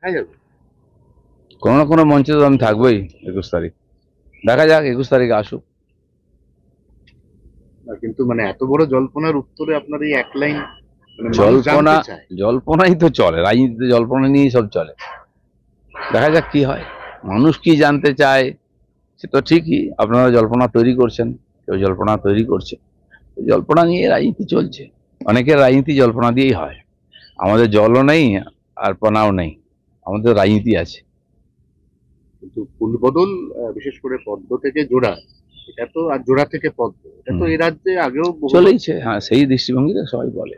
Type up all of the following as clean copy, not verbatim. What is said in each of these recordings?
দেখা যাবে? কোনো না কোনো মঞ্চে তো আমি থাকবোই 21 তারিখ। দেখা যাক 21 তারিখে আসুক। না, কিন্তু মানে এত বড় জল্পনার উত্তরে আপনার এই এক লাইন, মানে মানুষ জল্পনা, জানতে চায়। জল্পনাই তো চলে, রাজনীতিতে জল্পনা নিয়েই সব চলে। দেখা যাক কি হয়, মানুষ কি জানতে চায়। সে তো ঠিকই, আপনারা জল্পনা তৈরি করছেন, কেউ জল্পনা তৈরি করছে, জল্পনা নিয়ে রাজনীতি চলছে। অনেকের রাজনীতি জল্পনা দিয়েই হয়। আমাদের জলও নেই আর পনাও নেই, আমাদের রাজনীতি আছে। কিন্তু ফুলবদল, বিশেষ করে পদ্ম থেকে জোড়া, এটা তো, আর জোড়া থেকে পদ্ম, এটা তো হুম, এই রাজ্যে আগেও বহুবার। চলেইছে। হ্যাঁ, সেই দৃষ্টিভঙ্গিতে সবাই বলে।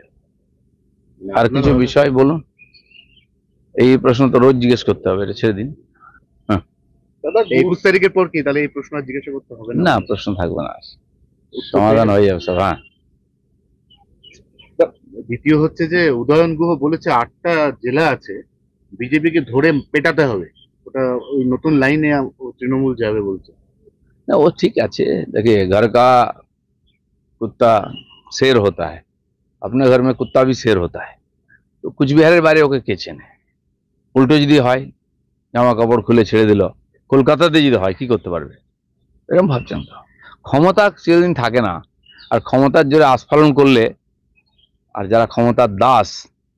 মানে আর আপনার কিছু বিষয় বলুন, এই প্রশ্ন তো রোজ জিজ্ঞেস করতে হবে, এটা ছেড়ে দিন। হ্যাঁ। দাদা 21 তারিখের পর কি তাহলে এই প্রশ্ন আর জিজ্ঞাসা করতে হবে না না, আপনার? প্রশ্ন থাকবে না, উত্তর পেয়ে সমাধান গেল। হয়ে যাবে সব। হ্যাঁ। দ্বিতীয় হচ্ছে যে উদয়ন গুহ বলেছে 8টা জেলা আছে, বিজেপিকে ধরে পেটাতে হবে। ওটা ওই নতুন লাইনে তৃণমূল যাবে বলছে। ना वो ठीक আছে। देखिए, घर का कुत्ता शेर होता है, अपने घर में कुत्ता भी शेर होता है। তো কুচবিহারের বাইরে ওকে কে চেনে? উল্টো যদি হয়, জামা কাপড় খুলে ছেড়ে দিল, কলকাতাতে যদি হয় কি করতে পারবে? এরকম ভাবছেন তো? ক্ষমতা চিরদিন থাকে না। আর ক্ষমতার জোরে আস্ফালন করলে, আর যারা ক্ষমতার দাস,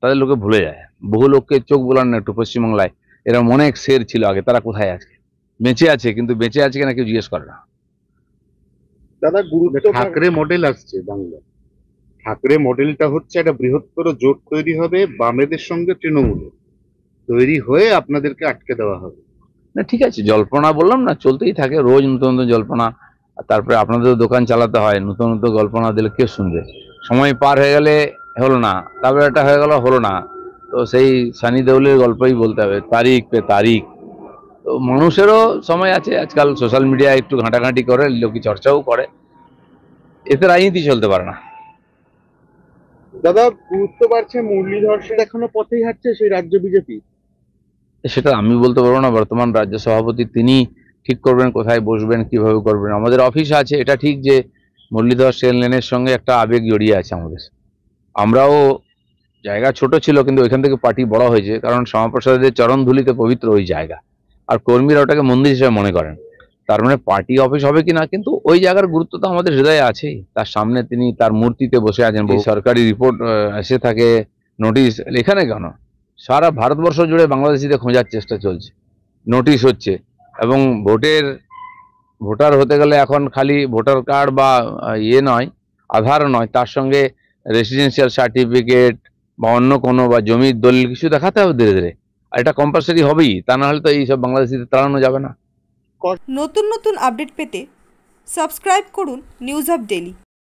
তাদের লোকে ভুলে যায়। বহু লোককে চোখ বোলান না একটু পশ্চিমবাংলায়, এরকম অনেক শের ছিল আগে, তারা কোথায় আছে? বেঁচে আছে, কিন্তু বেঁচে আছে কিনা কেউ জিজ্ঞেস করে না। দাদা গুরুত্ব ঠাকরে মডেল আসছে বাংলায়। ঠাকরে মডেলটা হচ্ছে একটা বৃহত্তর জোট তৈরি হবে বামেদের সঙ্গে তৃণমূলের, তৈরি হয়ে আপনাদেরকে আটকে দেওয়া হবে। না ঠিক আছে, জল্পনা বললাম না, চলতেই থাকে রোজ নতুন নতুন জল্পনা। আর তারপরে আপনাদেরও দোকান চালাতে হয়, নতুন নতুন জল্পনা দিলে কে শুনবে? সময় পার হয়ে গেলে হলো না, তারপরে একটা হয়ে গেল হলো না, তো সেই সানি দেওলের গল্পই বলতে হবে, তারিখ পে তারিখ। তো মানুষেরও সময় আছে, আজকাল সোশ্যাল মিডিয়ায় একটু ঘাঁটাঘাঁটি করে, লোকে চর্চাও করে, এতে রাজনীতি চলতে পারে না। দাদা গুরুত্ব বাড়ছে, মুরলীধর সেন এখনো পথেই হাঁটছে সেই রাজ্য বিজেপি। সেটা আমি বলতে পারবো না, বর্তমান রাজ্য সভাপতি তিনি ঠিক করবেন কোথায় বসবেন, কিভাবে করবেন। আমাদের অফিস আছে, এটা ঠিক যে মুরলীধর সেন লেনের সঙ্গে একটা আবেগ জড়িয়ে আছে আমাদের। আমরাও, জায়গা ছোট ছিল কিন্তু ওইখান থেকে পার্টি বড় হয়েছে, কারণ শ্যামাপ্রসাদের চরণ ধুলিতে পবিত্র ওই জায়গা। আর কর্মীরা ওটাকে মন্দির হিসেবে মনে করেন। তার মানে পার্টি অফিস হবে কিনা, কিন্তু ওই জায়গার গুরুত্ব তো আমাদের হৃদয়ে আছেই। তার সামনে তিনি তার মূর্তিতে বসে আছেন, বহু সরকারি রিপোর্ট এসে থাকে, নোটিশ এখানে কেন, সারা ভারতবর্ষ জুড়ে বাংলাদেশিদের খোঁজার চেষ্টা চলছে, নোটিশ হচ্ছে। এবং ভোটার হতে গেলে এখন খালি ভোটার কার্ড বা ইয়ে নয়, আধার নয়, তার সঙ্গে রেসিডেন্সিয়াল সার্টিফিকেট বা অন্য কোনো বা জমির দলিল কিছু দেখাতে হবে ধীরে ধীরে। আর এটা কম্পালসারি হবেই, তা না হলে তো এইসব বাংলাদেশিদের তাড়ানো যাবে না। নতুন নতুন আপডেট পেতে সাবস্ক্রাইব করুন নিউজ আপ ডেলি।